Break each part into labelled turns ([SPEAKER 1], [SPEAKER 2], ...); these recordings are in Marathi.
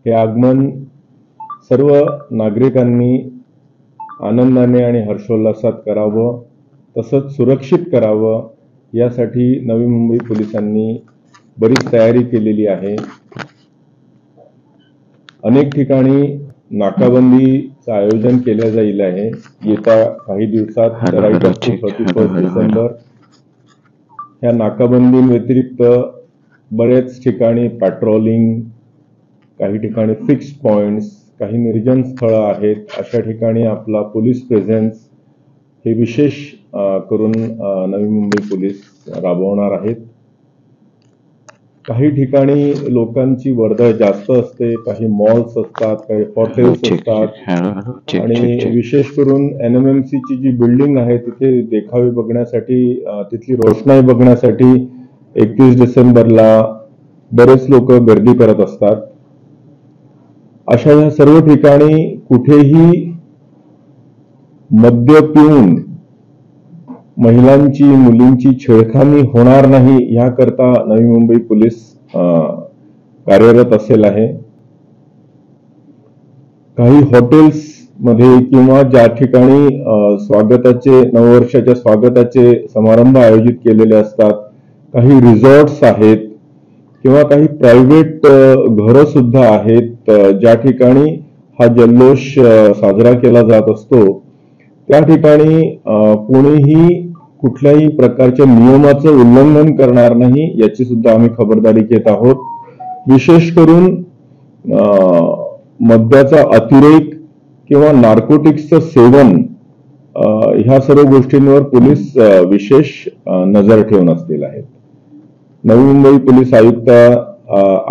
[SPEAKER 1] हे आगमन सर्व नागरिकांनी आनंदाने आणि हर्षोल्लासात करावं, तसंच सुरक्षित करावं यासाठी नवी मुंबई पोलिसांनी बरीच तयारी केलेली आहे। अनेक ठिकाणी नाकाबंदीचं आयोजन केलं जाईल आहे। येत्या काही दिवसात राईट अप टू 31 डिसेंबर ह्या नाकाबंदीव्यतिरिक्त बरेच ठिकाणी पेट्रोलिंग, काही ठिकाणी फिक्स्ड पॉइंट्स, काही निर्जन स्थळं आहेत, अशा ठिकाणी आपला पोलीस प्रेझेन्स हे विशेष करून नवी मुंबई पोलीस राबवणार आहेत। काही ठिकाणी लोकांची वर्दळ जास्त असते, काही मॉल्स असतात, काही हॉटेल्स असतात आणि विशेष करून NMMC ची जी बिल्डिंग आहे तिथे देखावे बघण्यासाठी, तिथली रोषणाई बघण्यासाठी 31 डिसेंबरला बरेच लोक गर्दी करत असतात। अशा या सर्व ठिकाणी कुठेही मद्य पिऊन महिलांची, मुलींची छेडखानी होणार नाही याकरता नवी मुंबई पोलीस कार्यरत असेल आहे। काही हॉटेल्स मध्ये किंवा ज्या ठिकाणी स्वागताचे, नववर्षाच्या स्वागताचे समारंभ आयोजित केलेले असतात, काही रिसॉर्ट्स आहेत किंवा काही प्रायव्हेट घरं सुद्धा आहेत ज्या ठिकाणी हा जल्लोष साजरा केला जात असतो, त्या ठिकाणी कोणीही कुठल्याही प्रकारच्या नियमाचं उल्लंघन करणार नाही याची सुद्धा आम्ही खबरदारी घेत आहोत। विशेष करून मद्याचा अतिरेक किंवा नार्कोटिक्सचं सेवन ह्या सर्व गोष्टींवर पोलीस विशेष नजर ठेवून असलेले आहेत। नवी मुंबई पोलीस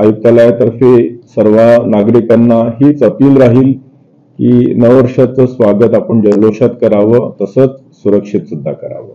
[SPEAKER 1] आयुक्तालयातर्फे सर्व नागरिकांना हीच अपील राहील की नववर्षाचं स्वागत आपण जल्लोषात करावं, तसंच सुरक्षित सुद्धा करावं।